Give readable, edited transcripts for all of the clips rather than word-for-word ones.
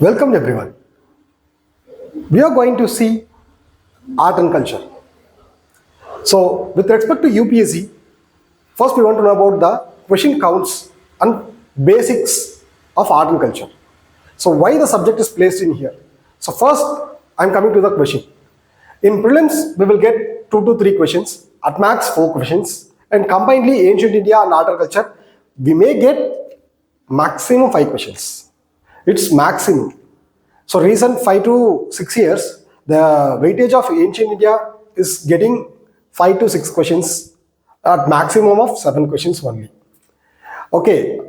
Welcome everyone. We are going to see art and culture. So, with respect to UPSC, first we want to know about the question counts and basics of art and culture. So, why the subject is placed in here? So, first I am coming to the question. In prelims, we will get 2 to 3 questions, at max 4 questions, and combinedly ancient India and art and culture, we may get maximum 5 questions. It's maximum. So recent 5 to 6 years, the weightage of ancient India is getting 5 to 6 questions at maximum of 7 questions only. Okay,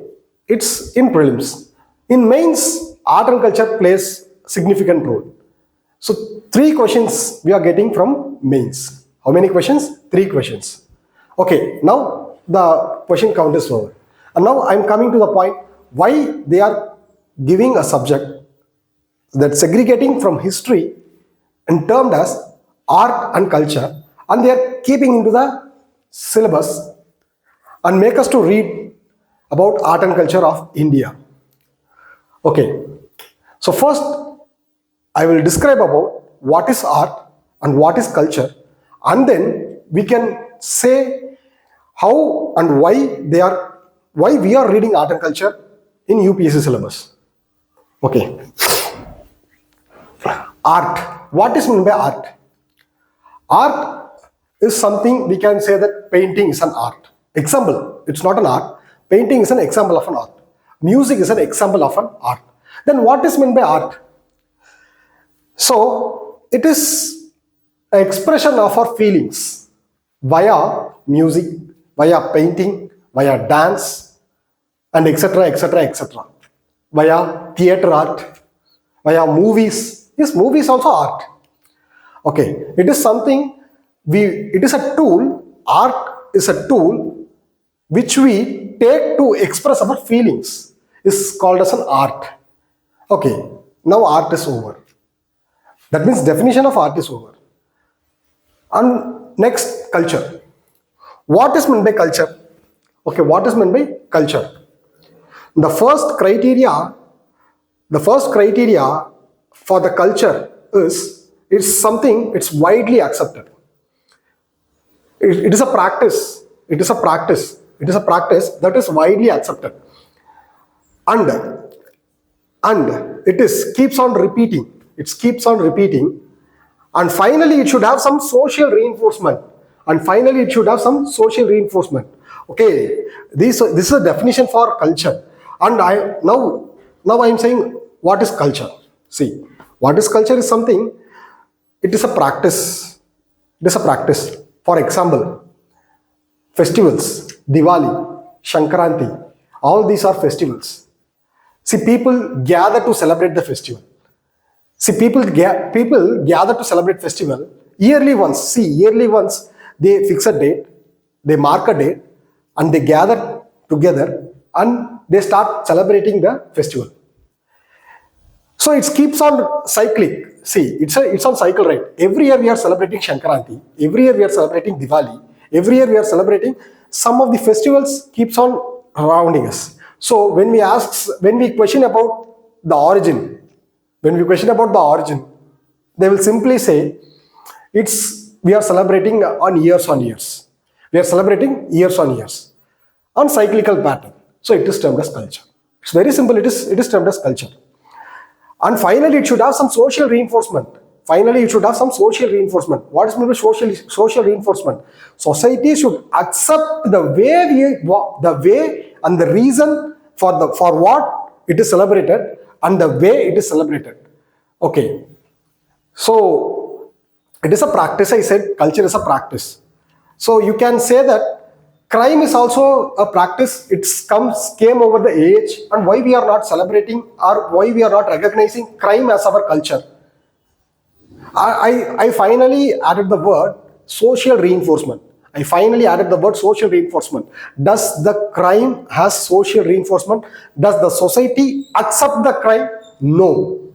it's in prelims. In mains, art and culture plays significant role. So 3 questions we are getting from mains. How many questions? 3 questions. Okay, now the question count is over. And now I'm coming to the point why they are giving a subject that segregating from history and termed as art and culture, and they are keeping into the syllabus and make us to read about art and culture of India. Okay, so first I will describe about what is art and what is culture, and then we can say how and why we are reading art and culture in UPSC syllabus. Okay. Art. What is meant by art? Art is something we can say that painting is an art. Example, it's not an art. Painting is an example of an art. Music is an example of an art. Then what is meant by art? So, it is an expression of our feelings via music, via painting, via dance, and etc. etc. etc. Via theatre art, via movies. Yes, movie is also art. Okay, it is something it is a tool, art is a tool which we take to express our feelings. Is called as an art. Okay, now art is over. That means definition of art is over. And next, culture. What is meant by culture? Okay, what is meant by culture? The first criteria for the culture is it's something it's widely accepted. It is a practice. It is a practice. It is a practice that is widely accepted. And it is keeps on repeating. It keeps on repeating. And finally, it should have some social reinforcement. Okay, this is a definition for culture. And now I am saying what is culture. See, what is culture is something, it is a practice. It is a practice. For example, festivals, Diwali, Shankranti, all these are festivals. See, people gather to celebrate the festival. See, people gather to celebrate festival yearly once. See, yearly once they fix a date, they mark a date, and they gather together and they start celebrating the festival. So it keeps on cyclic. See, it's on cycle, right? Every year we are celebrating Shankranti. Every year we are celebrating Diwali. Every year we are celebrating some of the festivals keeps on surrounding us. So when we question about the origin, they will simply say we are celebrating on years. We are celebrating years on years on cyclical pattern. So it is termed as culture. It's very simple. It is termed as culture. And finally, it should have some social reinforcement. What is meant by social reinforcement? Society should accept the way and the reason for what it is celebrated and the way it is celebrated. Okay. So it is a practice. I said culture is a practice. So you can say that crime is also a practice. It came over the age, and why we are not celebrating or why we are not recognizing crime as our culture. I finally added the word social reinforcement. Does the crime has social reinforcement? Does the society accept the crime? No.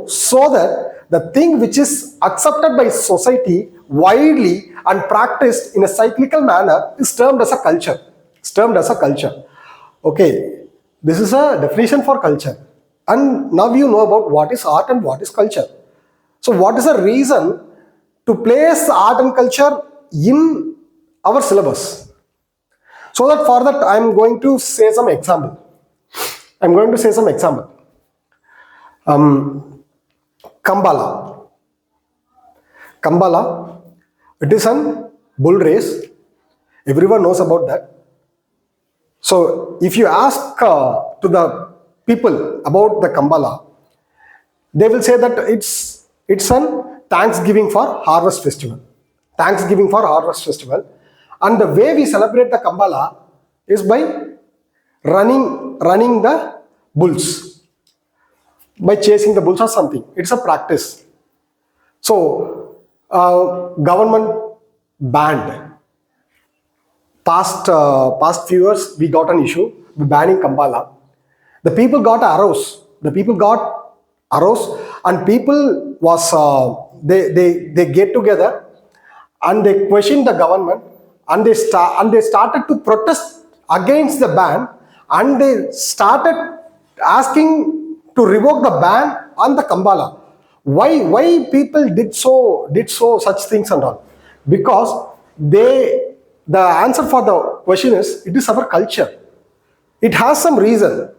So that the thing which is accepted by society widely and practiced in a cyclical manner is termed as a culture. Okay, this is a definition for culture. And now you know about what is art and what is culture. So what is the reason to place art and culture in our syllabus? So that for that I'm going to say some example. I'm going to say some example. Kambala. Kambala, it is an bull race. Everyone knows about that. So if you ask to the people about the Kambala, they will say that it's an Thanksgiving for Harvest Festival. Thanksgiving for Harvest Festival. And the way we celebrate the Kambala is by running the bulls, by chasing the bulls or something. It's a practice. So government banned. Past few years, we got an issue banning Kambala. The people got aroused. The people got aroused, and people was they get together and they questioned the government, and they started to protest against the ban, and they started asking to revoke the ban on the Kambala. Why people did so such things and all? Because the answer for the question is, it is our culture. It has some reason.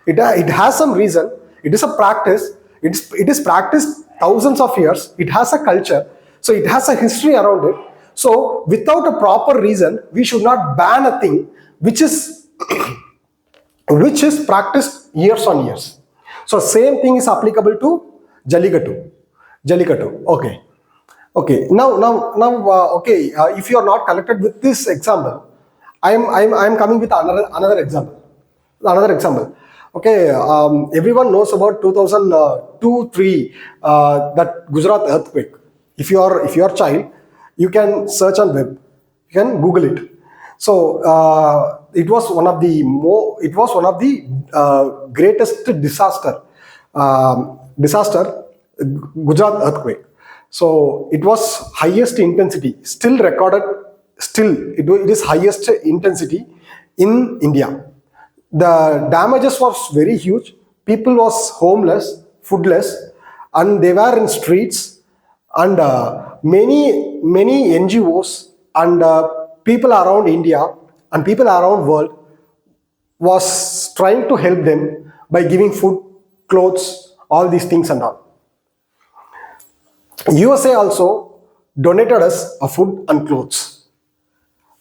It has some reason. It is a practice. It is practiced thousands of years. It has a culture. So it has a history around it. So without a proper reason, we should not ban a thing which is which is practiced years on years. So same thing is applicable to Jallikattu. Jallikattu. Okay. Okay. Okay. If you are not connected with this example, I'm coming with another example. Another example. Okay. Everyone knows about 2002-3 that Gujarat earthquake. If you are child, you can search on web. You can Google it. So it was one of the greatest disaster, Gujarat earthquake. So it was highest intensity, still recorded, still it is highest intensity in India. The damages was very huge. People was homeless, foodless, and they were in streets. And many NGOs and people around India and people around world was trying to help them by giving food, clothes, all these things and all. USA also donated us a food and clothes.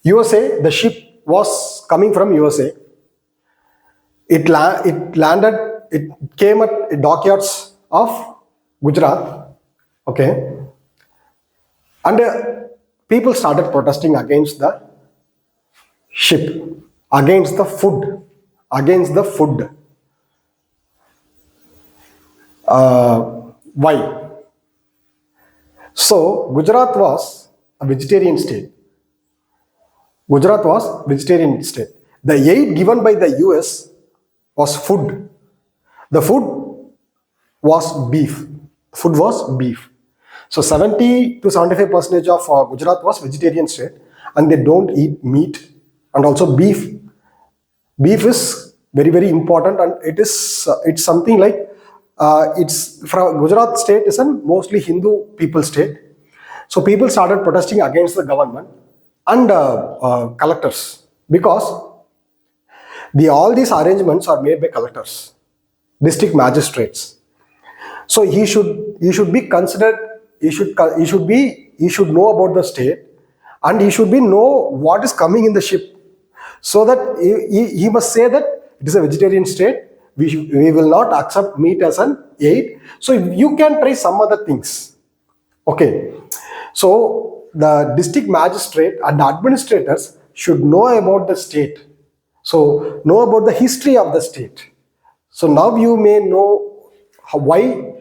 USA, the ship was coming from USA. It landed, it came at dockyards of Gujarat. Okay. And people started protesting against the ship, against the food, against the food. Why? So Gujarat was a vegetarian state. Gujarat was vegetarian state. The aid given by the US was food. The food was beef. Food was beef. So 70 to 75% of Gujarat was vegetarian state, and they don't eat meat, and also beef. Beef is very important, and it's something like it's from Gujarat state is a mostly Hindu people state. So people started protesting against the government and collectors, because all these arrangements are made by collectors, district magistrates. So he should be considered. He should know about the state, and he should know what is coming in the ship, so that he must say that it is a vegetarian state. We will not accept meat as an aid. So you can try some other things. Okay. So the district magistrate and the administrators should know about the state. So know about the history of the state. So now you may know why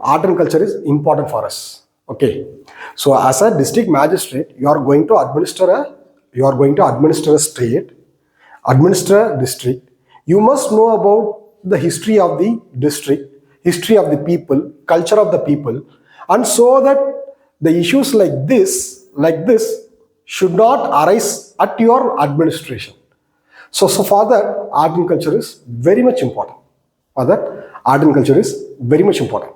art and culture is important for us. Okay. So as a district magistrate, you are going to administer a state, administer a district. You must know about the history of the district, history of the people, culture of the people, and so that the issues like this should not arise at your administration. So for that, art and culture is very much important. For that, art and culture is very much important.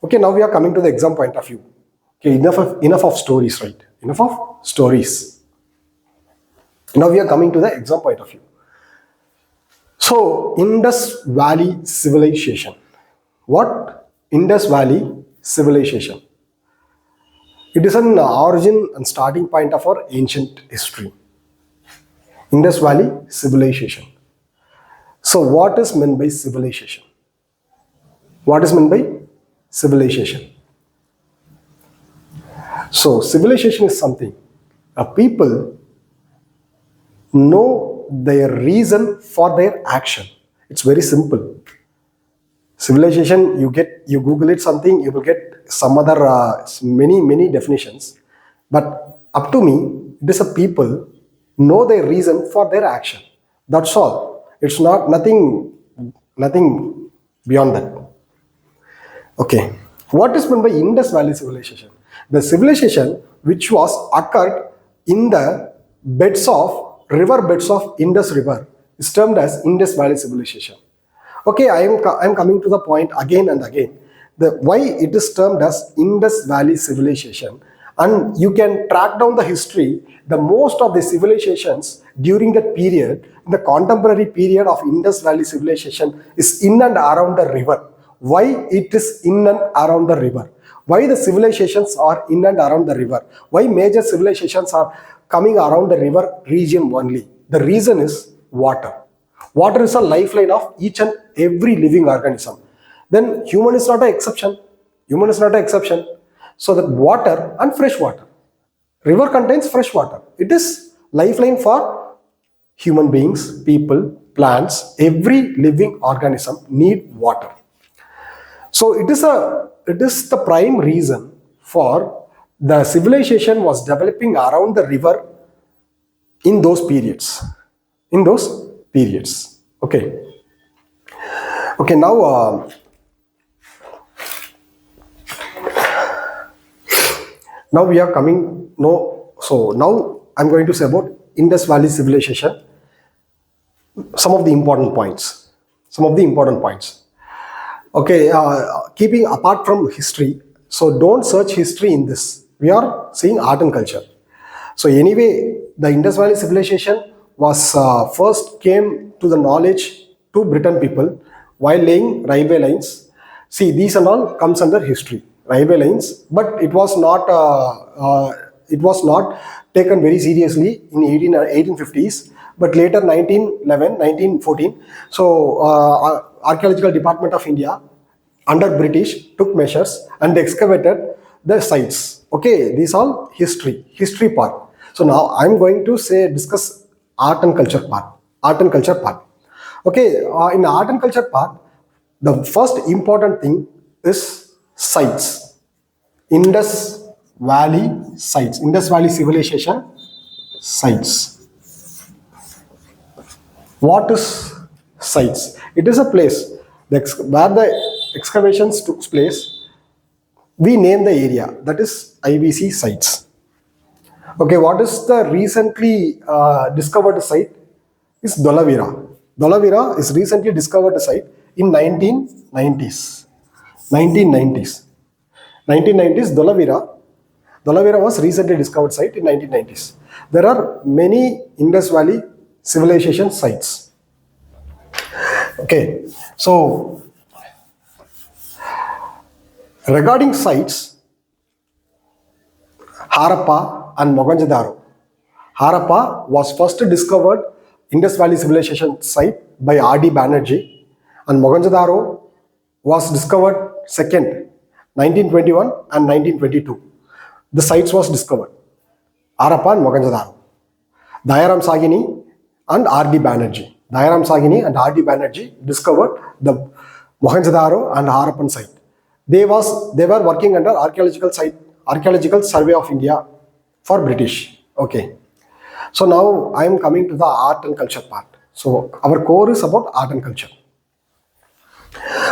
Okay, now we are coming to the exam point of view. Okay, enough of stories, right? Enough of stories. Now we are coming to the exam point of view. So, Indus Valley Civilization. What? Indus Valley Civilization. It is an origin and starting point of our ancient history. Indus Valley Civilization. So, what is meant by civilization? What is meant by civilization? So, civilization is something a people know their reason for their action. It's very simple. Civilization, you Google it something, you will get some other many definitions. But up to me, it is a people know their reason for their action. That's all. It's not nothing beyond that. Okay. What is meant by Indus Valley civilization? The civilization which was occurred in the river beds of Indus River is termed as Indus Valley civilization. Okay, I am coming to the point again and again. Why it is termed as Indus Valley civilization, and you can track down the history. The most of the civilizations during that period, the contemporary period of Indus Valley civilization, is in and around the river. Why it is in and around the river? Why the civilizations are in and around the river? Why major civilizations are coming around the river region only? The reason is water. Water is a lifeline of each and every living organism. Then human is not an exception. Human is not an exception. So that water and fresh water. River contains fresh water. It is lifeline for human beings, people, plants. Every living organism need water. So it is the prime reason for the civilization was developing around the river in those periods. In those periods. Okay. Okay, now now we are coming. No, so now I'm going to say about Indus Valley civilization. Some of the important points. Some of the important points. Okay, keeping apart from history, so don't search history in this. We are seeing art and culture. So anyway, the Indus Valley civilization was first came to the knowledge to Britain people while laying railway lines. See, these and all comes under history, railway lines, but it was not taken very seriously in 1850s. But later 1911, 1914, so Archaeological Department of India under British took measures and excavated the sites. Okay, these all history part. So now I'm going to discuss art and culture part. Okay, in art and culture part, the first important thing is sites. Indus Valley sites. Indus Valley civilization sites. What is sites? It is a place where the excavations took place. We name the area, that is IVC sites. Okay, what is the recently discovered site? Is Dolavira. Dolavira is recently discovered site in 1990s. 1990s, Dolavira was recently discovered site in 1990s. There are many Indus Valley civilization sites. Okay, so regarding sites, Harappa and Mohenjo-daro. Harappa was first discovered Indus Valley civilization site by R.D. Banerjee, and Mohenjo-daro was discovered second, 1921 and 1922. The sites was discovered. Harappa and Mohenjo-daro. Dayaram Sagini and R.D. Banerjee. Dayaram Sagini and R.D. Banerjee discovered the Mohenjo-daro and Harappan site. They were working under Archaeological Survey of India for British. Okay. So now I am coming to the art and culture part. So our core is about art and culture.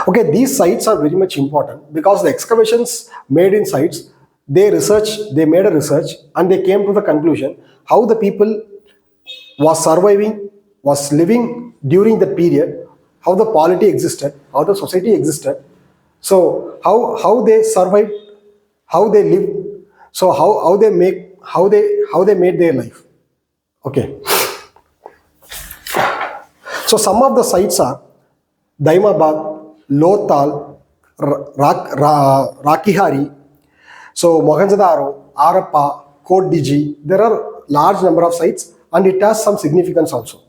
Okay, these sites are very much important because the excavations made in sites, they made a research and they came to the conclusion how the people was surviving, was living during the period, how the polity existed, how the society existed. So how they survived, how they lived, so how they made their life. Okay. So some of the sites are Daimabad, Lothal, Rakihari, so Mohenjo-daro, Arappa, Kot Diji. There are large number of sites and it has some significance also.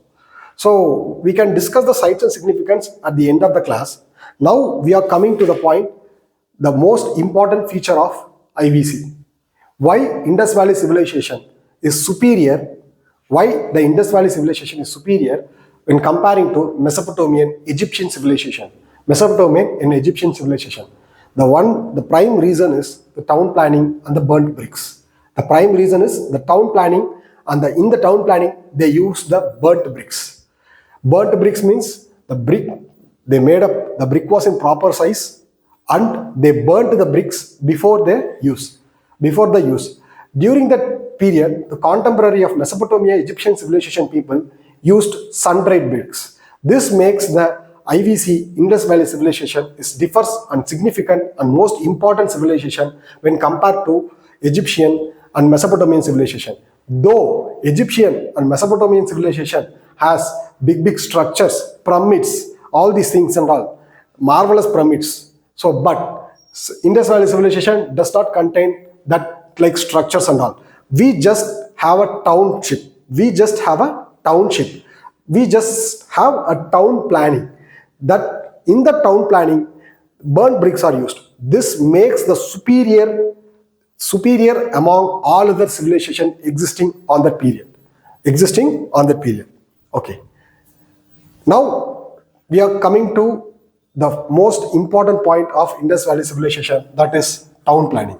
So we can discuss the sites and significance at the end of the class. Now we are coming to the point, the most important feature of IVC. Why Indus Valley civilization is superior, why the Indus Valley civilization is superior when comparing to Mesopotamian Egyptian civilization. Mesopotamian and Egyptian civilization. The prime reason is the town planning and the burnt bricks. The prime reason is the town planning, and in the town planning they use the burnt bricks. Burnt bricks means the brick they made up, the brick was in proper size and they burnt the bricks before the use. During that period, the contemporary of Mesopotamia Egyptian civilization people used sun-dried bricks. This makes the IVC Indus Valley civilization is differs and significant and most important civilization when compared to Egyptian and Mesopotamian civilization. Though Egyptian and Mesopotamian civilization has big structures, pyramids, all these things and all, marvelous pyramids. So, but Indus Valley civilization does not contain that like structures and all. We just have a township. We just have a town planning. That in the town planning, burnt bricks are used. This makes the superior among all other civilization existing on that period. Okay. Now we are coming to the most important point of Indus Valley civilization, that is town planning.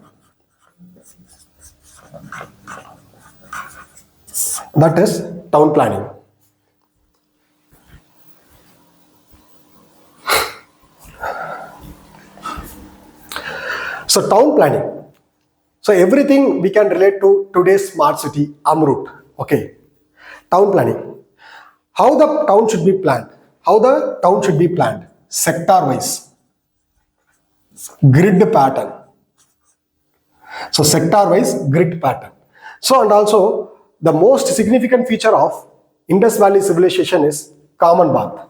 That is town planning. So town planning. So everything we can relate to today's smart city, Amrut. Okay. Town planning. How the town should be planned? Sector-wise. Grid pattern. So sector-wise grid pattern. So and also the most significant feature of Indus Valley civilization is common bath.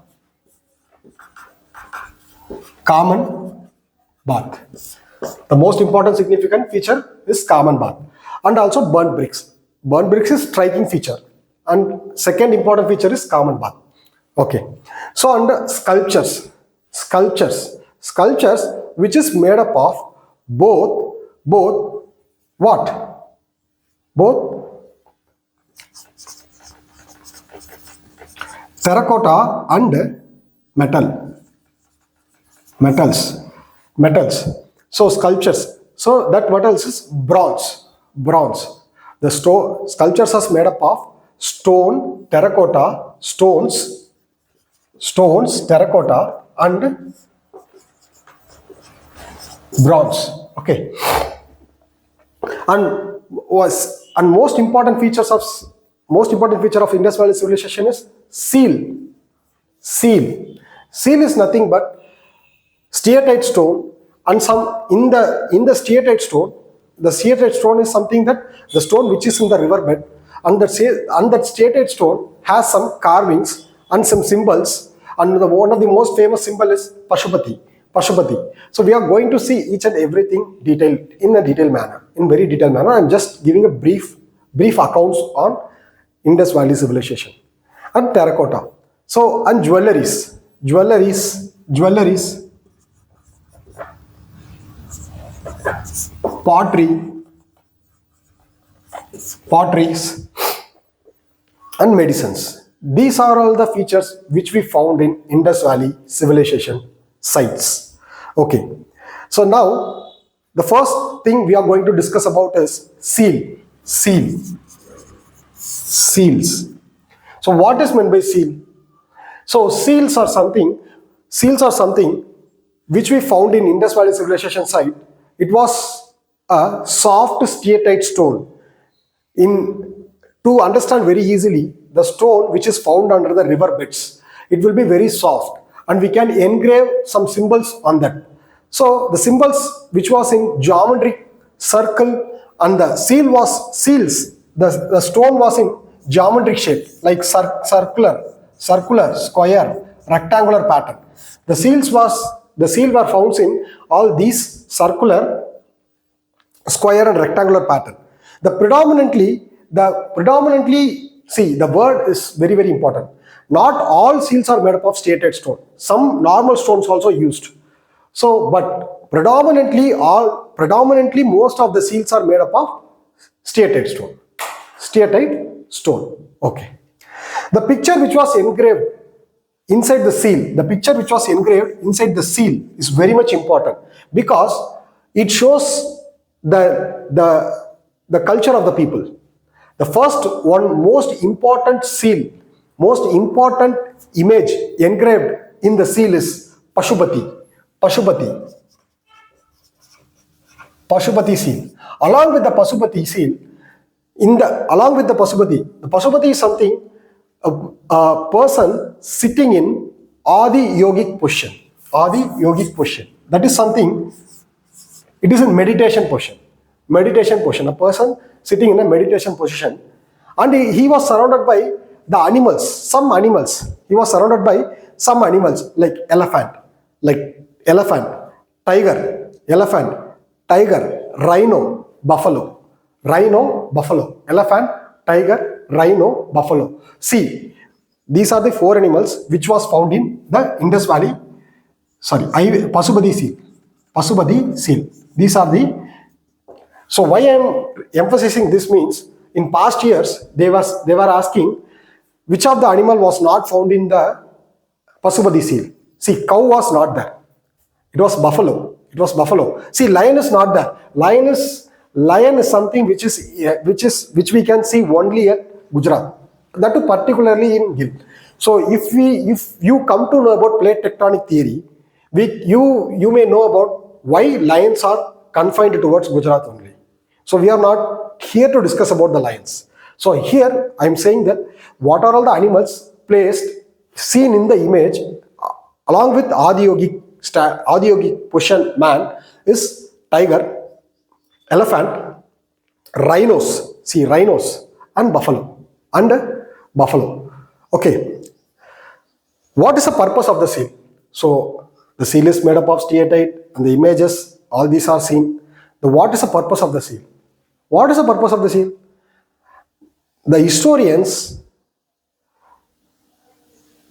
The most important significant feature is common bath. And also burnt bricks. Burnt bricks is striking feature. And second important feature is common bath. Okay. So under sculptures which is made up of both what? Both terracotta and metals. So sculptures. So that metals is bronze. The sculptures are made up of stone, terracotta, stones, terracotta and bronze. Okay. And most important feature of Indus Valley civilization is seal. Seal is nothing but steatite stone, and some in the steatite stone. The steatite stone is something that the stone which is in the riverbed, and that steatite stone has some carvings and some symbols, and one of the most famous symbol is Pashupati. So we are going to see each and everything in very detailed manner. I am just giving a brief accounts on Indus Valley civilization. And terracotta. So and jewelries, potteries and medicines. These are all the features which we found in Indus Valley civilization sites. Okay. So now the first thing we are going to discuss about is seals. So what is meant by seal? So seals are something which we found in Indus Valley civilization site. It was a soft steatite stone. To understand very easily, the stone which is found under the river beds, it will be very soft, and we can engrave some symbols on that. So the symbols which was in geometric circle, and the seals, the stone was in geometric shape like circular, square, rectangular pattern. The seal were found in all these circular, square and rectangular pattern. See, the word is very, very important. Not all seals are made up of steatite stone. Some normal stones also used. So, but predominantly most of the seals are made up of steatite stone. Steatite stone. Okay. The picture which was engraved inside the seal is very much important, because it shows the culture of the people. The first one, most important image engraved in the seal is Pashupati seal. Along with the Pashupati seal, the Pashupati is something, a person sitting in Adi yogic position. That is something, it is in meditation position. A person sitting in a meditation position, and he was surrounded by the animals, some animals. He was surrounded by some animals like elephant, tiger, rhino, buffalo, elephant, tiger, rhino, buffalo. See, these are the 4 animals which was found in the Indus Valley. Pashupati seal. These are the. So why I am emphasizing this means, in past years they were asking which of the animal was not found in the Pashupati seal. See, cow was not there. It was buffalo. See, lion is not there. Lion is something which we can see only at Gujarat. That too particularly in Gil. So if you come to know about plate tectonic theory, you may know about why lions are confined towards Gujarat only. So we are not here to discuss about the lions. So here I am saying that what are all the animals seen in the image along with Adi yogic position man is tiger, elephant, rhinos, and buffalo. Okay. What is the purpose of the seal? So the seal is made up of steatite, and the images, all these are seen. What is the purpose of the seal? The historians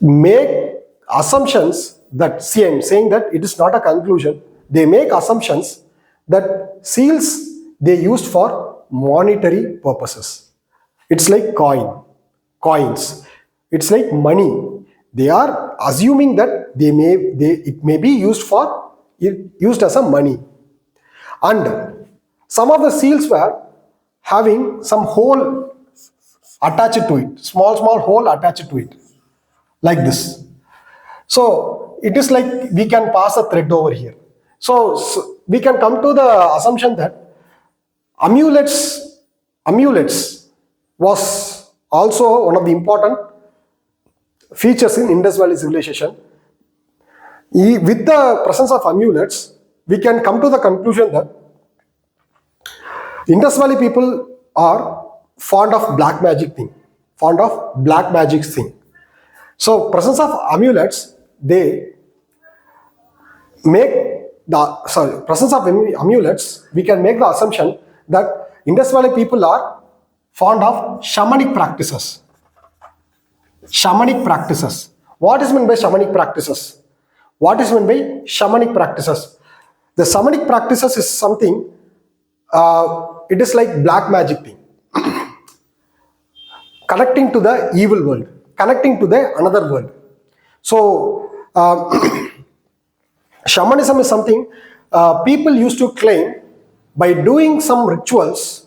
make assumptions that, see, I am saying that it is not a conclusion. They make assumptions that seals they used for monetary purposes. It's like coins. It's like money. They are assuming that it may be used as a money. And some of the seals were having some hole attached to it, small hole attached to it, like this. So it is like we can pass a thread over here. So we can come to the assumption that amulets was also one of the important features in Indus Valley civilization. With the presence of amulets, we can come to the conclusion that Indus Valley people are fond of black magic thing. So presence of amulets, we can make the assumption that Indus Valley people are fond of shamanic practices. What is meant by shamanic practices? The shamanic practices is something, it is like black magic thing. Connecting to the evil world, connecting to the another world. So shamanism is something people used to claim, by doing some rituals,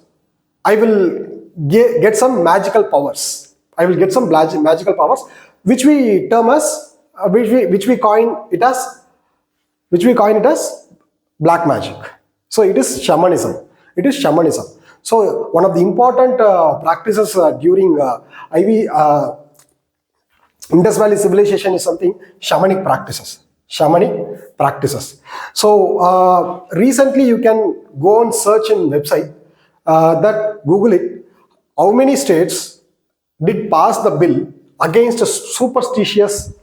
I will get some magical powers. Which we term as, which we coin it as black magic. So it is shamanism. So one of the important practices during Indus Valley civilization is something shamanic practices. Shamanic practices. So recently you can go and search in website that Google it. How many states did pass the bill against superstitious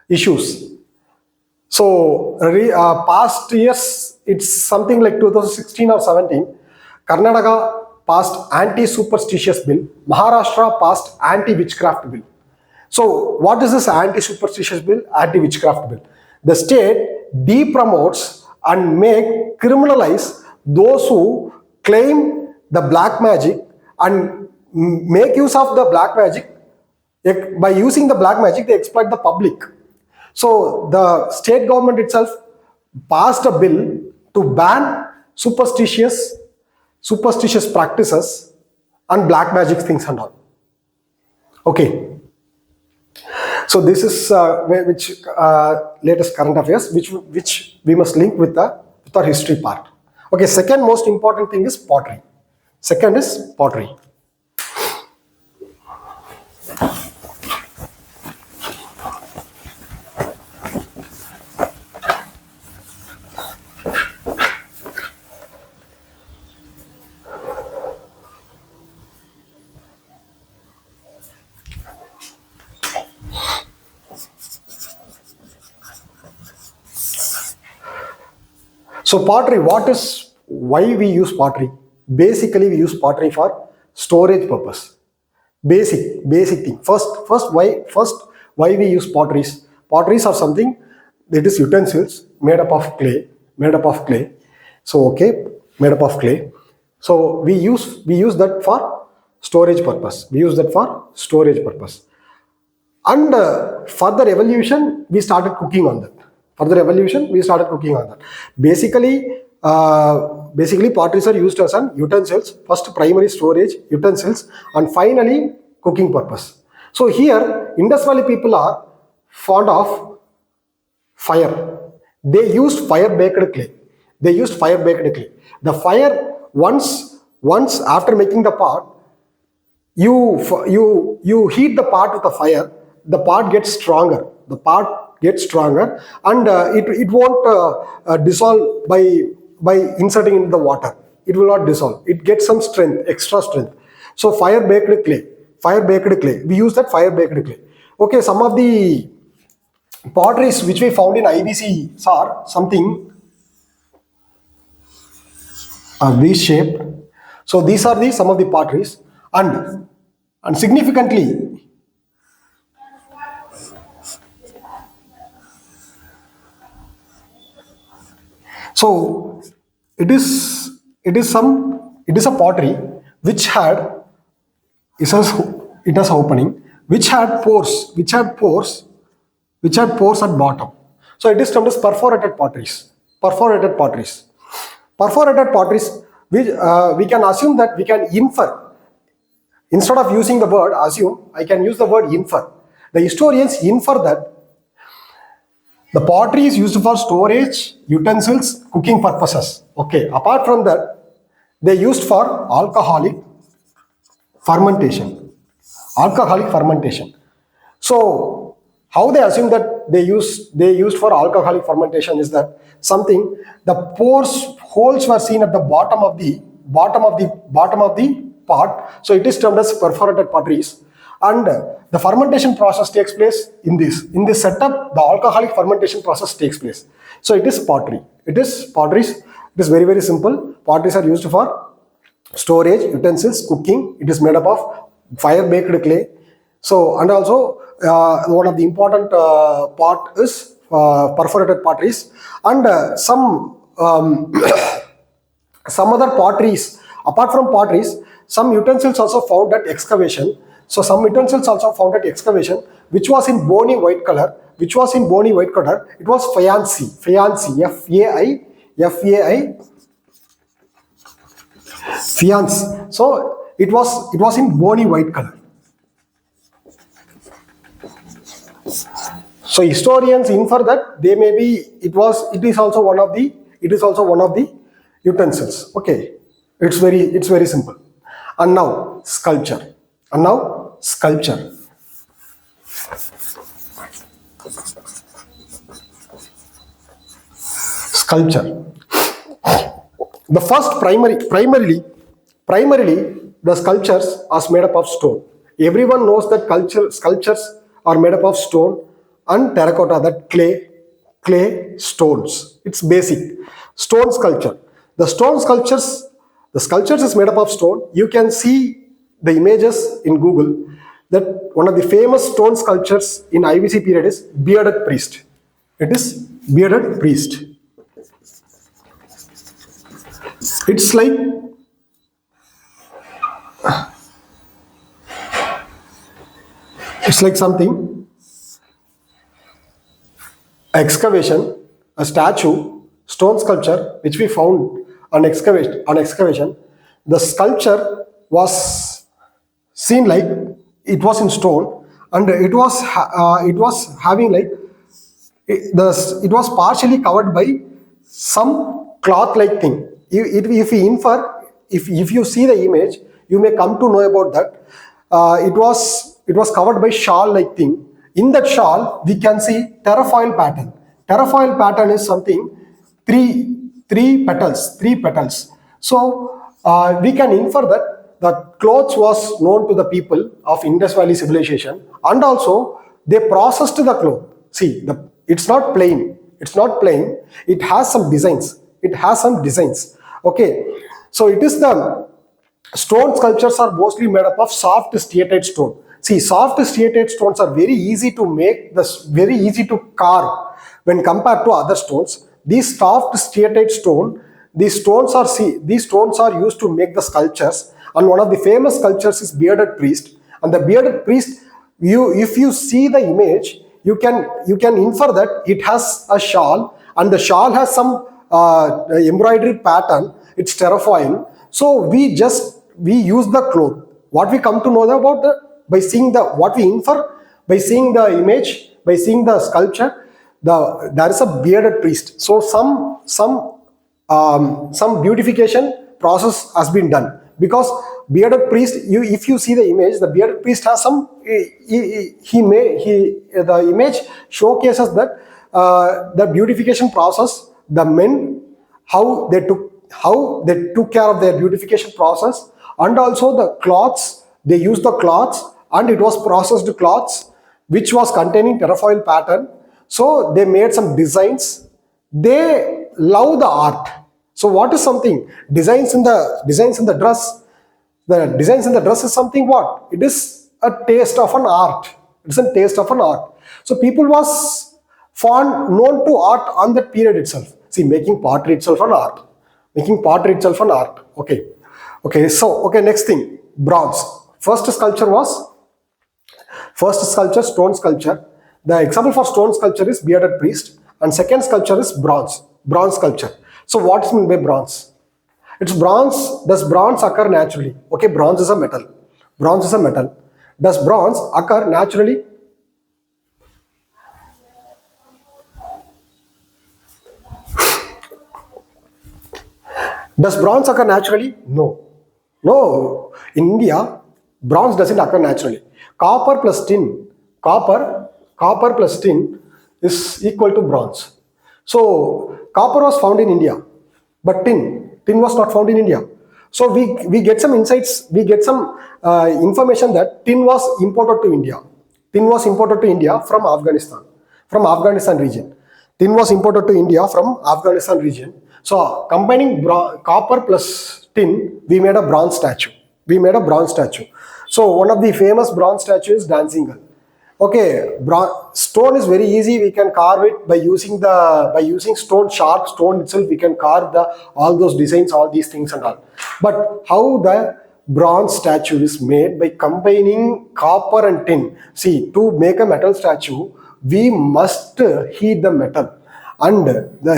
issues? So past years, it's something like 2016 or 17. Karnataka passed anti-superstitious bill. Maharashtra passed anti-witchcraft bill. So what is this anti-superstitious bill, anti-witchcraft bill? The state de-promotes and criminalize those who claim the black magic and make use of the black magic. By using the black magic, they exploit the public. So the state government itself passed a bill to ban superstitious practices and black magic things and all. Okay. So this is latest current affairs, which we must link with our history part. Okay. Second most important thing is pottery. Second is pottery. So pottery, why we use pottery? Basically, we use pottery for storage purpose. Basic thing. First, why we use potteries? Potteries are something that is utensils made up of clay. So okay, made up of clay. So we use that for storage purpose. And further evolution, we started cooking on that. Basically, potteries are used as an utensils. First, primary storage utensils, and finally, cooking purpose. So here, Indus Valley people are fond of fire. They used fire-baked clay. The fire, once after making the pot, you heat the pot with the fire. The pot gets stronger. And it won't dissolve by inserting into the water. It will not dissolve. It gets some strength, extra strength. So fire-baked clay. We use that fire-baked clay. Okay, some of the potteries which we found in IBC are something V-shaped. So these are some of the potteries, and significantly, so it is a pottery which has opening, which had pores at bottom. So it is termed as perforated potteries. We can assume that we can infer. Instead of using the word assume, I can use the word infer. The historians infer that the pottery is used for storage, utensils, cooking purposes. Okay. Apart from that, they used for alcoholic fermentation. So how they assume that they used for alcoholic fermentation is that the holes were seen at the bottom of the pot. So it is termed as perforated potteries, and the fermentation process takes place in this setup. The alcoholic fermentation process takes place. So it is pottery. It is very, very simple. Potteries are used for storage, utensils, cooking. It is made up of fire-baked clay. So, and also one of the important part is perforated potteries, and some other potteries. Apart from potteries, some utensils also found at excavation. Which was in bony white color. It was faience. Faience. So it was in bony white color. So historians infer that it is also one of the utensils. Okay, it's very simple. And now sculpture. Sculpture. The first primarily the sculptures are made up of stone. Everyone knows that sculptures are made up of stone and terracotta, that clay stones. It's basic. Stone sculpture. The stone sculptures, the sculptures is made up of stone. You can see the images in Google that one of the famous stone sculptures in IVC period is bearded priest. It is bearded priest. It's like something excavation, a statue, stone sculpture which we found on excavation. The sculpture was seen like it was in stone, and it was having like it was partially covered by some cloth like thing. If we infer, if you see the image, you may come to know about that. It was covered by shawl like thing. In that shawl we can see terrafoil pattern. Terrafoil pattern is something three petals. So we can infer that the clothes was known to the people of Indus Valley civilization, and also they processed the cloth. See, it's not plain. It's not plain. It has some designs. Okay, so it is the stone sculptures are mostly made up of soft striated stone. See, soft striated stones are very easy to make, very easy to carve when compared to other stones. These soft striated stone, these stones are used to make the sculptures. And one of the famous sculptures is bearded priest. And the bearded priest, if you see the image, you can infer that it has a shawl, and the shawl has some embroidery pattern. It's terrafoil. So we use the cloth. What we come to know about by seeing what we infer by seeing the image, by seeing the sculpture, there is a bearded priest. So some beautification process has been done, because bearded priest, if you see the image, the bearded priest has some the image showcases that the beautification process, the men, how they took care of their beautification process, and also the cloths, they used the cloths, and it was processed cloths which was containing terrafoil pattern. So they made some designs. They love the art. So what is something designs in the dress? The designs in the dress is something what? It is a taste of an art. It's a taste of an art. So people was known to art on that period itself. See, making pottery itself an art. Okay. So next thing, bronze. First sculpture, stone sculpture. The example for stone sculpture is bearded priest, and second sculpture is bronze sculpture. So what is meant by bronze? It's bronze. Does bronze occur naturally? Okay, bronze is a metal. Does bronze occur naturally? Does bronze occur naturally? No. In India, bronze doesn't occur naturally. Copper plus tin is equal to bronze. So copper was found in India, but tin was not found in India. So we get some insights, we get some information that tin was imported to India. From Afghanistan region. Tin was imported to India from Afghanistan region. So combining copper plus tin, we made a bronze statue. So one of the famous bronze statues is Dancing Girl. Okay, stone is very easy. We can carve it by using stone, sharp stone itself. We can carve all those designs, all these things and all. But how the bronze statue is made? By combining copper and tin. See, to make a metal statue, we must heat the metal, and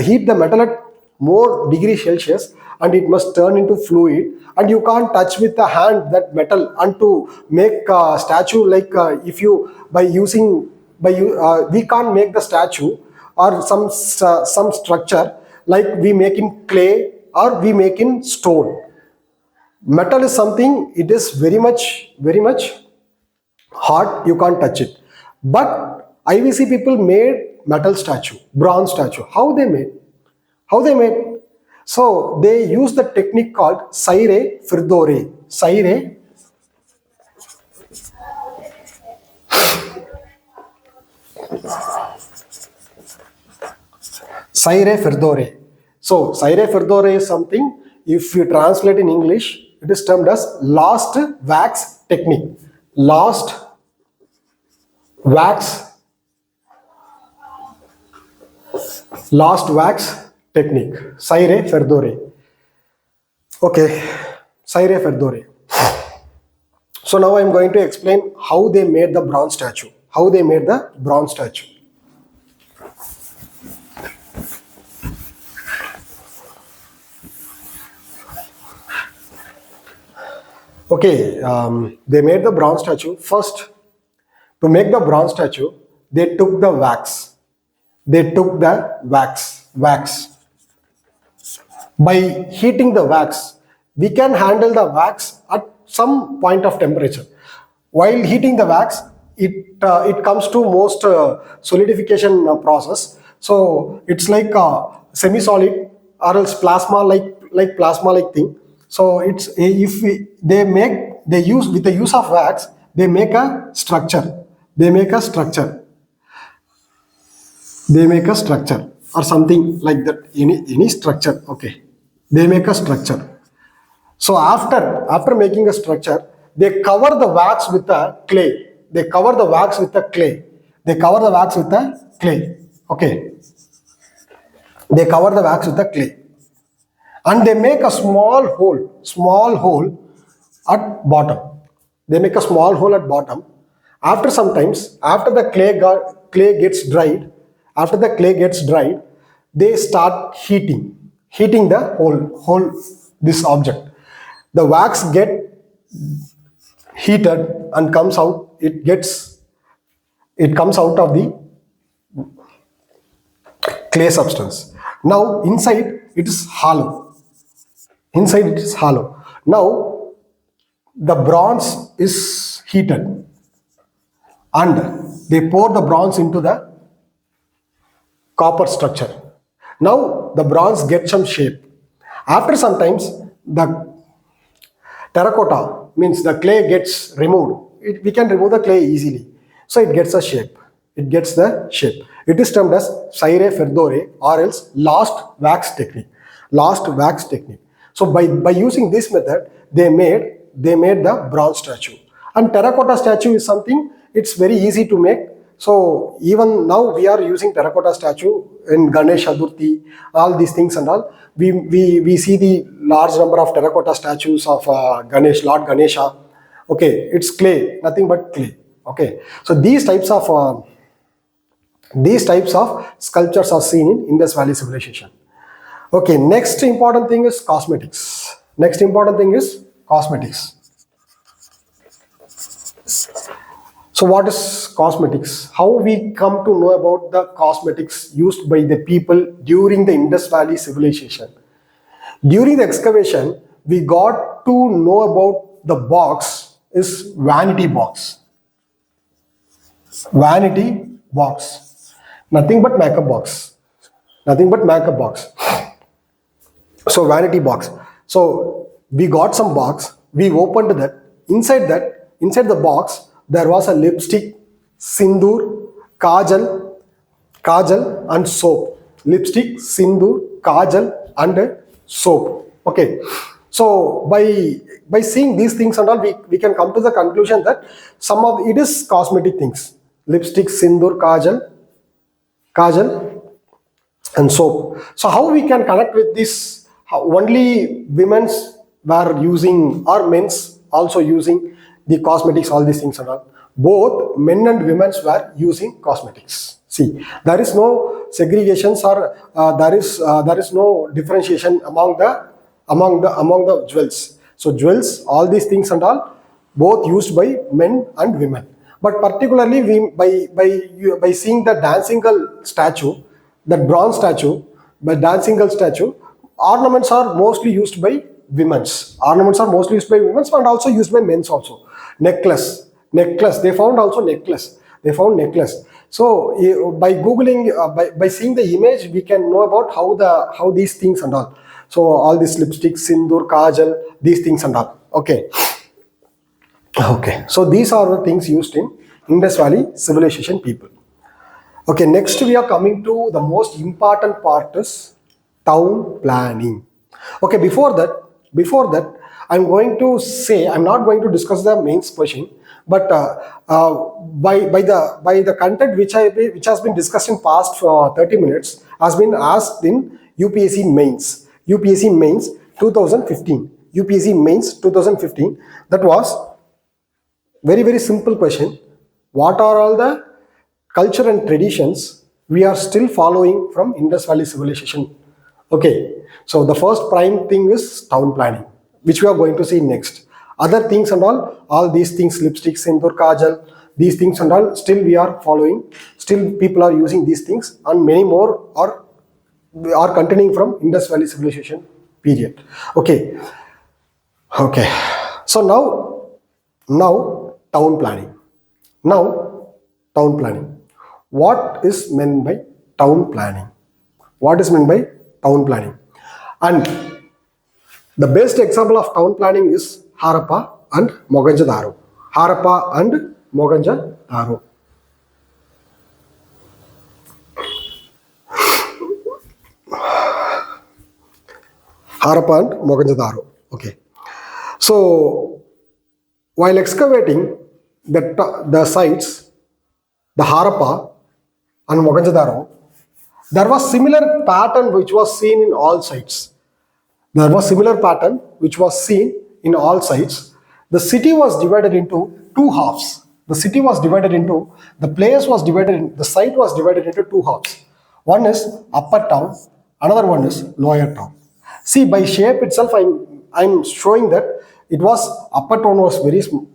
heat the metal at more degree Celsius, and it must turn into fluid, and you can't touch with the hand that metal. And to make a statue, like we can't make the statue or some structure like we make in clay or we make in stone. Metal is something, it is very much hard, you can't touch it. But IVC people made metal statue, bronze statue. How they made? How they made? So they use the technique called Saire Firdore. Saire Firdore. So Saire Firdore is something, if you translate in English, it is termed as last wax technique. Last wax technique. Saire Firdore. Okay, Saire Firdore. So now I am going to explain how they made the bronze statue. How they made the bronze statue. Okay, they made the bronze statue. First, to make the bronze statue, they took the wax. Wax. By heating the wax, we can handle the wax at some point of temperature. While heating the wax, it comes to most solidification process. So it's like a semi-solid or else plasma like thing. So it's if we, they use with the use of wax, they make a structure. They make a structure or something like that. Any structure. Okay, they make a structure. So after making a structure, they cover the wax with a clay. They cover the wax with a clay. Okay, they cover the wax with a clay, and they make a small hole at bottom. They make a small hole at bottom. After sometimes, after the clay gets dried, they start heating the whole this object. The wax get heated and comes out. It comes out of the clay substance. Now inside it is hollow. Now the bronze is heated, and they pour the bronze into the copper structure. Now the bronze gets some shape. After some times, the terracotta, means the clay gets removed. We can remove the clay easily. So it gets a shape. It is termed as Saire Firdore or else last wax technique. So by using this method, they made the bronze statue. And terracotta statue is something, it's very easy to make. So even now we are using terracotta statue in Ganesh Chaturthi, all these things and all. We see the large number of terracotta statues of Lord Ganesha. Okay, it's clay, nothing but clay. Okay, so these types of sculptures are seen in Indus Valley civilization. Okay, next important thing is cosmetics. So what is cosmetics? How we come to know about the cosmetics used by the people during the Indus Valley civilization? During the excavation, we got to know about the box is vanity box. Nothing but makeup box. So vanity box. So we got some box. We opened that. Inside the box, there was a lipstick, sindoor, kajal, and soap. Lipstick, sindoor, kajal, and soap. Okay. So by seeing these things and all, we can come to the conclusion that some of it is cosmetic things. Lipstick, sindoor, kajal, and soap. So how we can connect with this? Only women's were using, or men's also using the cosmetics, all these things and all. Both men and women were using cosmetics. See, there is no segregations or there is no differentiation among the jewels. So jewels, all these things and all, both used by men and women. But particularly by seeing the dancing girl statue, that bronze statue, by dancing girl statue, ornaments are mostly used by women's. And also used by men's also. Necklace. They found necklace. So by googling, by seeing the image, we can know about how these things and all. So all these lipsticks, sindoor, kajal, these things and all. Okay. Okay. So these are the things used in Indus Valley civilization people. Okay, next we are coming to the most important part is town planning. Okay, before that, I'm going to say I'm not going to discuss the mains question, but by the content which has been discussed in past 30 minutes has been asked in UPSC mains. UPSC mains 2015. UPSC mains 2015. That was very simple question. What are all the culture and traditions we are still following from Indus Valley civilization? Okay, so the first prime thing is town planning, which we are going to see next. Other things and all these things, lipstick, sindoor, kajal, these things and all, still we are following. Still people are using these things, and many more are continuing from Indus Valley civilization period. Okay, okay. So now town planning. Now, town planning. What is meant by town planning? What is meant by town planning? And the best example of town planning is Harappa and Mohenjo-daro. Harappa and Mohenjo-daro. Harappa and Mohenjo-daro. Okay. So, while excavating the sites, the Harappa and Mohenjo-daro, there was similar pattern which was seen in all sites. There was similar pattern which was seen in all sites. The city was divided into two halves. The city was divided into, the place was divided, the site was divided into two halves. One is upper town, another one is lower town. See, by shape itself, I'm showing that it was upper town was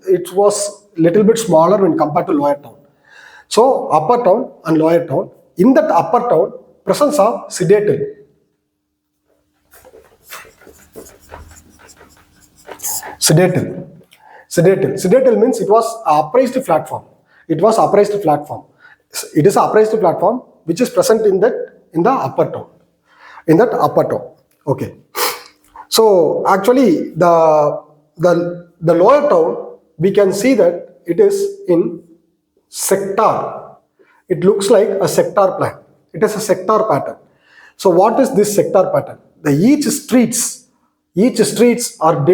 it was little bit smaller when compared to lower town. So upper town and lower town. In that upper town, presence of Sedatel. Sedatel means it was upraised platform. It was upraised platform. It is upraised platform which is present in the upper town. In that upper town. Okay. So actually the lower town, we can see that it is in sector. It looks like a sector plan. It is a sector pattern. So what is this sector pattern? Each streets are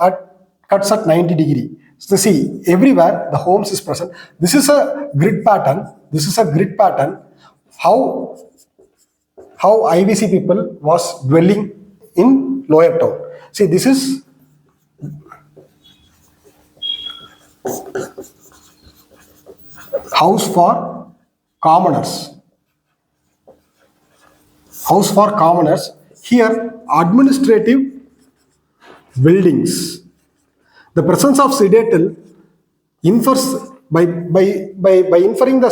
at cuts at 90 degree. So see, everywhere the homes is present. This is a grid pattern. This is a grid pattern. How IVC people was dwelling in lower town. See, this is house for commoners. House for commoners. Here, administrative buildings. The presence of Sedatel infers by inferring the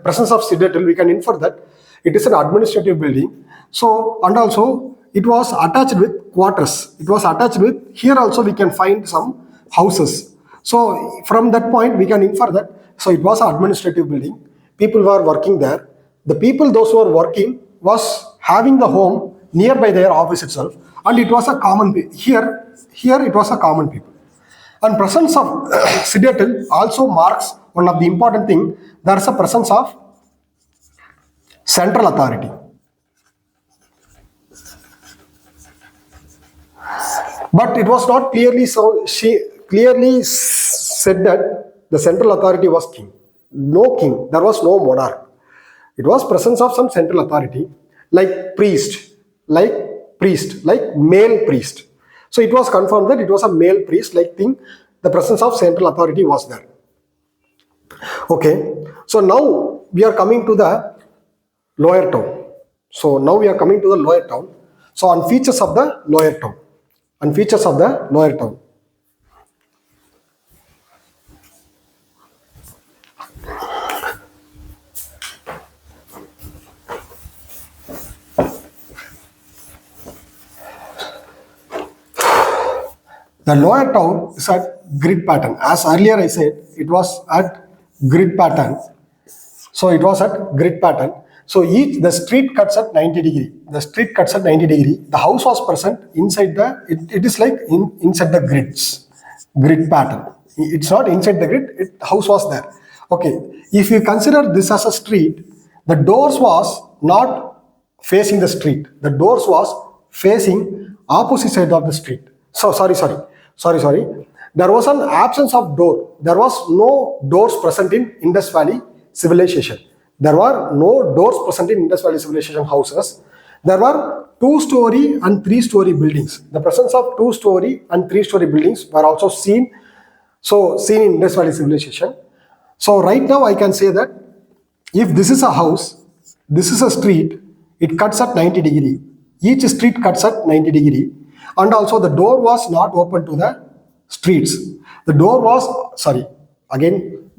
presence of Sedatel, we can infer that it is an administrative building. So, and also it was attached with quarters. It was attached with, here also we can find some houses. So from that point we can infer that, so it was an administrative building. People were working there. The people, those who were working, was having the home nearby their office itself, and it was a common, here it was a common people. And presence of Sedatel also marks one of the important thing. There is a presence of central authority. But it was not clearly so. She clearly said that the central authority was king. No king. There was no monarch. It was presence of some central authority, like priest, like male priest. So it was confirmed that it was a male priest like thing. The presence of central authority was there. Okay. So now we are coming to the lower town. So on features of the lower town. On features of the lower town. The lower town is at grid pattern. As earlier I said, it was at grid pattern. So it was at grid pattern. So the street cuts at 90 degree. The street cuts at 90 degree. The house was present inside it is like inside the grid pattern. It's not inside the grid, house was there. Okay, if you consider this as a street, the doors was not facing the street. The doors was facing opposite side of the street. So sorry. There was an absence of door. There was no doors present in Indus Valley civilization. There were no doors present in Indus Valley civilization houses. There were 2-story and 3-story buildings. The presence of 2-story and 3-story buildings were also seen in Indus Valley civilization. So right now I can say that if this is a house, this is a street, it cuts at 90 degree. Each street cuts at 90 degree. And also the door was not open to the streets. The door was,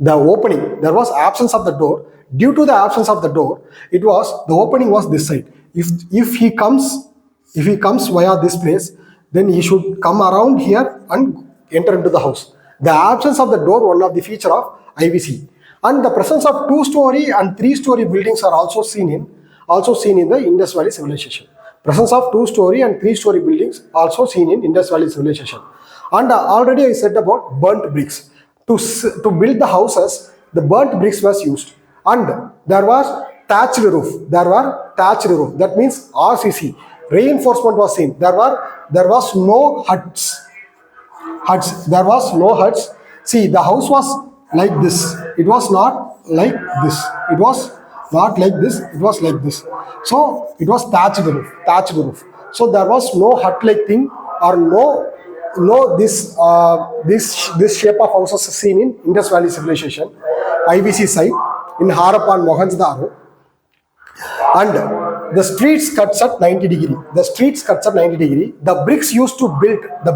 the opening, there was absence of the door. Due to the absence of the door, the opening was this side. If he comes via this place, then he should come around here and enter into the house. The absence of the door, one of the feature of IVC. And the presence of 2-story and 3-story buildings are also seen in the Indus Valley civilization. Presence of 2-story and 3-story buildings also seen in Indus Valley civilization. And already I said about burnt bricks. To build the houses, the burnt bricks was used. And there was thatched roof. That means RCC. Reinforcement was seen. There was no huts. There was no huts. See, the house was like this. It was not like this. It was not like this. It was like this. So it was thatched roof. So there was no hut-like thing or no this shape of houses seen in Indus Valley civilization, IVC site in Harappa and Mohenjo-daro. And the streets cuts at 90 degree. The bricks used to build the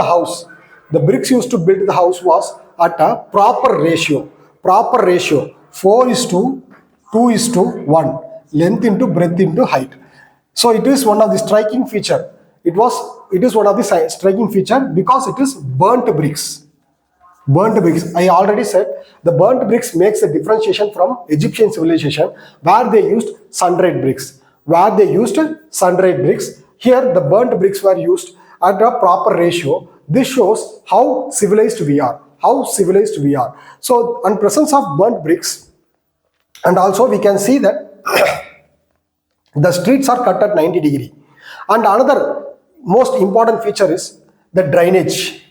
house. The bricks used to build the house was at a proper ratio. 4:2:1. Length into breadth into height. So it is one of the striking feature. It is one of the striking feature because it is burnt bricks. I already said the burnt bricks makes a differentiation from Egyptian civilization where they used sun-dried bricks. Here the burnt bricks were used at a proper ratio. This shows how civilized we are. So, in presence of burnt bricks, and also we can see that the streets are cut at 90 degree. And another most important feature is the drainage.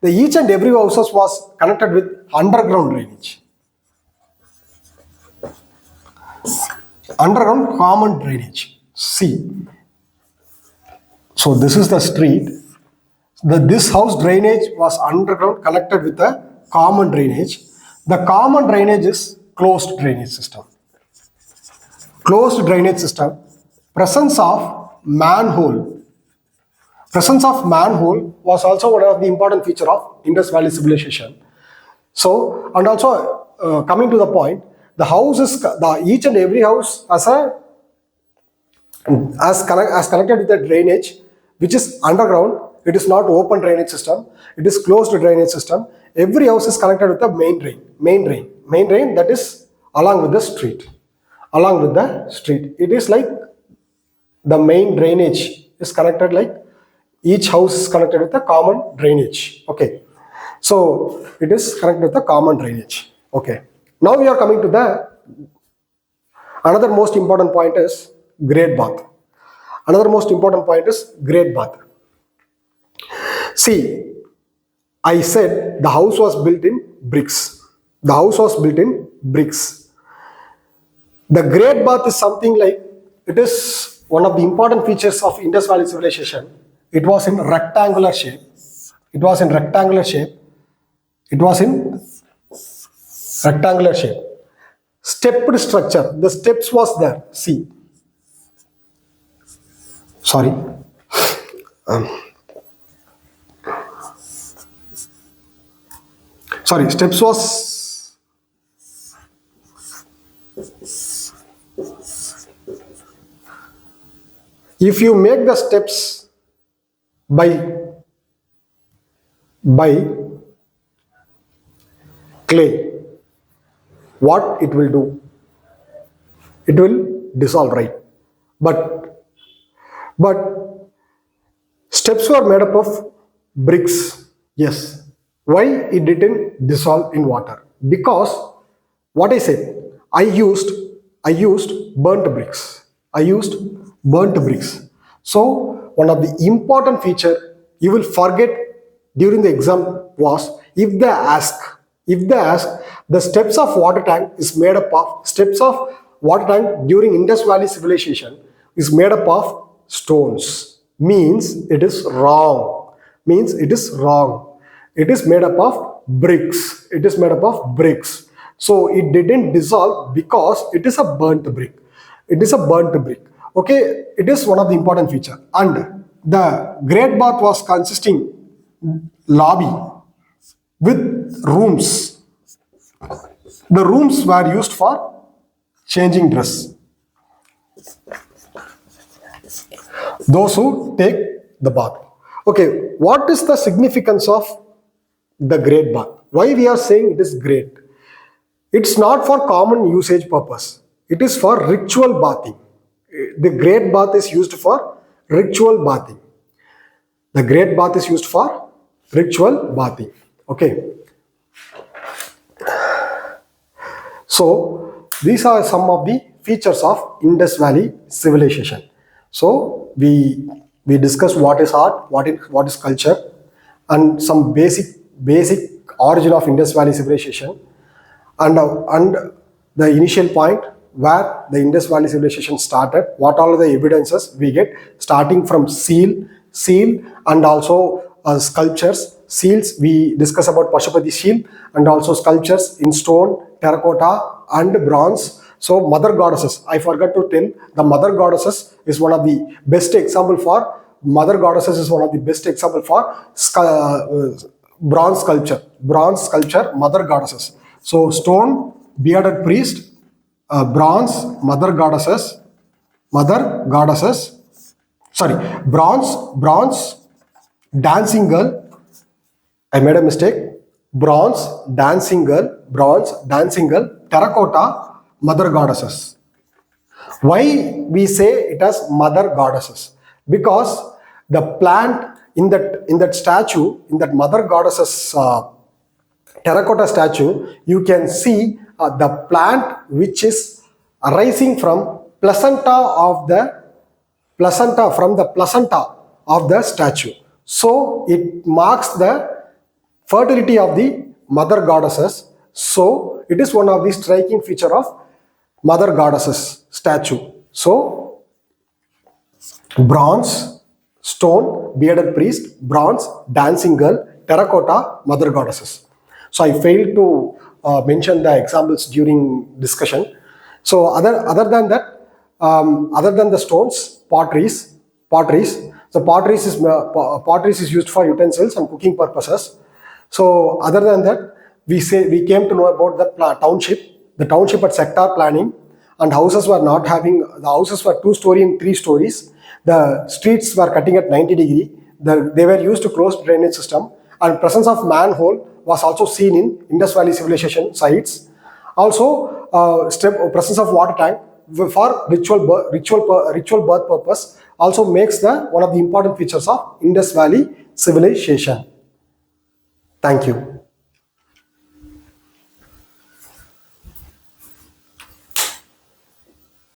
Each and every houses was connected with underground drainage. Underground common drainage. See. So this is the street. This house drainage was underground connected with the common drainage. The common drainage is closed drainage system. Presence of manhole was also one of the important feature of Indus Valley civilization. So, and also coming to the point, each and every house as connected with the drainage, which is underground. It is not open drainage system. It is closed drainage system. Every house is connected with the main drain that is along with the street. It is like the main drainage is connected, like each house is connected with the common drainage. Okay. So it is connected with the common drainage. Okay. Now we are coming to another most important point is great bath. See, I said the house was built in bricks. The great bath is something like, it is one of the important features of Indus Valley civilization. It was in rectangular shape. Stepped structure. The steps was there. See. Sorry. Steps was if you make the steps by by clay, what it will do? It will dissolve, right? But steps were made up of bricks. Yes. Why it didn't dissolve in water? Because what I said, I used burnt bricks. I used burnt bricks. So one of the important feature you will forget during the exam was, if they ask the steps of water tank is made up of steps of water tank during Indus Valley civilization is made up of stones, means it is wrong. It is made up of bricks. So it didn't dissolve because it is a burnt brick. Okay, it is one of the important feature. And the great bath was consisting lobby with rooms. The rooms were used for changing dress. Those who take the bath. Okay, what is the significance of the great bath? Why we are saying it is great? It's not for common usage purpose. It is for ritual bathing. The great bath is used for ritual bathing. Okay. So these are some of the features of Indus Valley civilization. So we discussed what is art, what is culture, and some basic origin of Indus Valley civilization, and the initial point where the Indus Valley civilization started, what all the evidences we get, starting from seal, and also sculptures. Seals, we discuss about Pashupati seal, and also sculptures in stone, terracotta, and bronze. So mother goddesses, I forgot to tell, the mother goddesses is one of the best example for bronze sculpture, mother goddesses. So stone, bearded priest, bronze, bronze dancing girl. I made a mistake. Bronze dancing girl, terracotta, mother goddesses. Why we say it as mother goddesses? Because the plant in that statue, in that mother goddesses terracotta statue, you can see the plant which is arising from placenta of the statue. So it marks the fertility of the mother goddesses. So it is one of the striking feature of mother goddesses statue. So bronze, stone, bearded priest, bronze, dancing girl, terracotta, mother goddesses. So I failed to mention the examples during discussion. So other than that, other than the stones, potteries. So potteries is used for utensils and cooking purposes. So other than that, we came to know about the township. The township at sector planning, and houses were 2-story and 3 stories. The streets were cutting at 90 degree. They were used to closed drainage system, and presence of manhole was also seen in Indus Valley civilization sites. Also, presence of water tank for ritual birth purpose also makes one of the important features of Indus Valley civilization. Thank you.